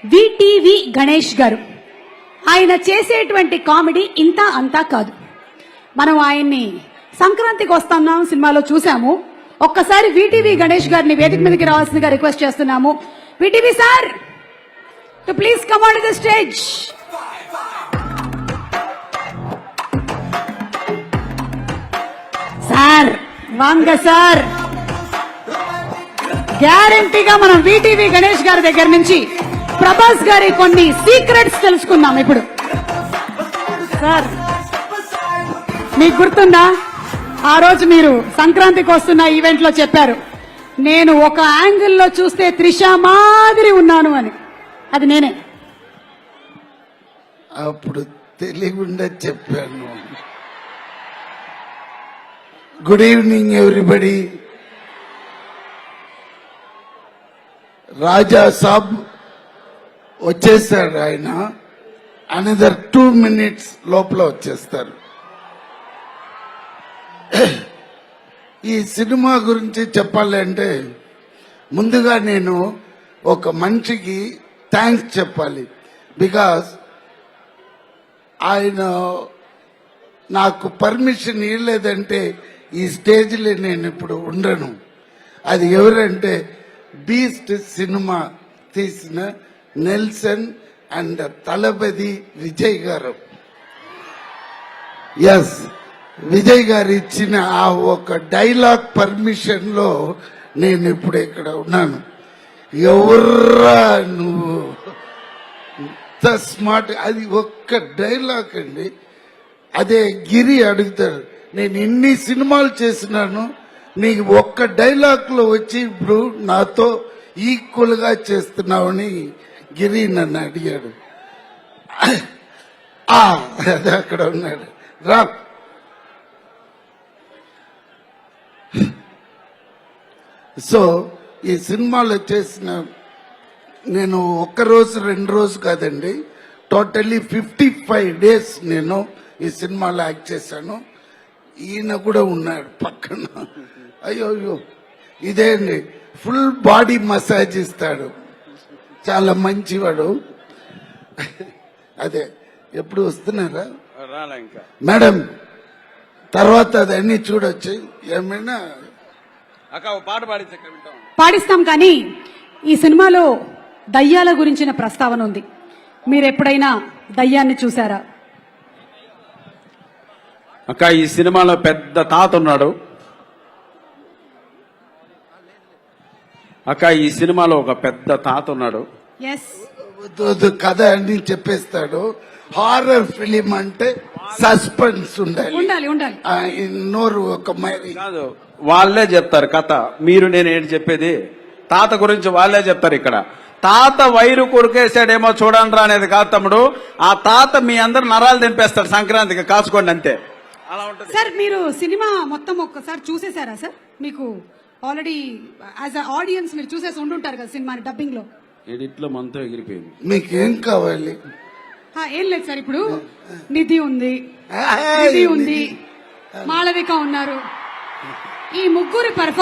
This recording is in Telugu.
విటివి గణేష్ గారు. ఆయన చేసేటువంటి కామెడీ ఇంత అంతా కాదు. మనం ఆయన్ని సంక్రాంతికి వస్తున్నాం సినిమాలో చూసాము. ఒక్కసారి విటివి గణేష్ గారిని వేదిక మీదకి రావాల్సిందిగా రిక్వెస్ట్ చేస్తున్నాము. VTV sir to please come on to the stage. Sir Vanga sir, గ్యారంటీగా మనం విటివి గణేష్ గారి దగ్గర నుంచి ప్రభాస్ గారి కొన్ని సీక్రెట్స్ తెలుసుకుందాం ఇప్పుడు. సార్ మీకు గుర్తుందా, ఆ రోజు మీరు సంక్రాంతికి వస్తున్న ఈవెంట్ లో చెప్పారు, నేను ఒక యాంగిల్లో చూస్తే త్రిష మాదిరి ఉన్నాను అని. అది నేనే. అప్పుడు తెలియకుండా చెప్పాను. Good evening everybody. Raja Saab వచ్చేసాడు. ఆయన అనదర్ 2 minutes లోపల వచ్చేస్తారు. ఈ సినిమా గురించి చెప్పాలంటే ముందుగా నేను ఒక మనిషికి థ్యాంక్స్ చెప్పాలి. బికాస్ ఆయన నాకు పర్మిషన్ ఇవ్వలేదంటే ఈ స్టేజ్లో నేను ఇప్పుడు ఉండను. అది ఎవరంటే బీస్ట్ సినిమా తీసిన నెల్సన్ అండ్ తలపతి విజయ్ గారు. ఎస్, విజయ్ గారు ఇచ్చిన ఆ ఒక డైలాగ్ పర్మిషన్ లో నేను ఇప్పుడు ఇక్కడ ఉన్నాను. ఎవర్రా నువ్వు, ఇంత స్మార్ట్. అది ఒక్క డైలాగ్ అండి. అదే గిరి అడుగుతాడు, నేను ఇన్ని సినిమాలు చేసినాను, నీకు ఒక్క డైలాగ్ లో వచ్చి ఇప్పుడు నాతో ఈక్వల్ గా చేస్తున్నావని గిరి నన్ను అడిగాడు. అదే అక్కడ ఉన్నాడు. రా, సో ఈ సినిమాలో చేసిన నేను 1 రోజు 2 రోజు కాదండి, టోటల్లీ 55 days నేను ఈ సినిమాలో యాక్ట్ చేశాను. ఈయన కూడా ఉన్నాడు పక్కన. అయ్యో ఇదే అండి, ఫుల్ బాడీ మసాజ్ ఇస్తాడు, చాలా మంచివాడు. అదే ఎప్పుడు వస్తున్నారా మేడం? తర్వాత అదన్నీ చూడొచ్చు. ఏమైనా పాడిస్తాం, కానీ ఈ సినిమాలో దయ్యాల గురించిన ప్రస్తావన ఉంది. మీరు ఎప్పుడైనా దయ్యాన్ని చూసారా? అక్క, ఈ సినిమాలో పెద్ద తాత ఉన్నాడు. అక్క, ఈ సినిమాలో ఒక పెద్ద తాత ఉన్నాడు. కథ అన్ని చెప్పేస్తాడు. హారర్ ఫిలిం అంటే సస్పెన్స్ ఉండాలి. నోరు ఒక కాదు, వాళ్ళే చెప్తారు కథ. మీరు నేను ఏంటి చెప్పేది, తాత గురించి వాళ్ళే చెప్తారు. ఇక్కడ తాత వైరు కొరికేసాడేమో చూడండి రా అనేది కాదు తమ్ముడు. ఆ తాత మీ అందరు నరాలు తెంపేస్తాడు సంక్రాంతికి, కాసుకోండి అంతే. అలా ఉంటుంది సార్. మీరు సినిమా మొత్తం ఒక్కసారి చూసేసారా సార్? మీకు ఆల్రెడీ యాజ్ అ ఆడియన్స్ మీరు చూసేసి ఉండుంటారు కదా సినిమాని డబ్బింగ్ లో. ఎడిట్ లో మనతో ఎగిరిపోయింది. మీకేం కావాలి? ఏం లేదు సార్, ఇప్పుడు నిధి ఉంది, మాళవిక ఉన్నారు. ఈ ముగ్గురు పర్ఫార్మెన్స్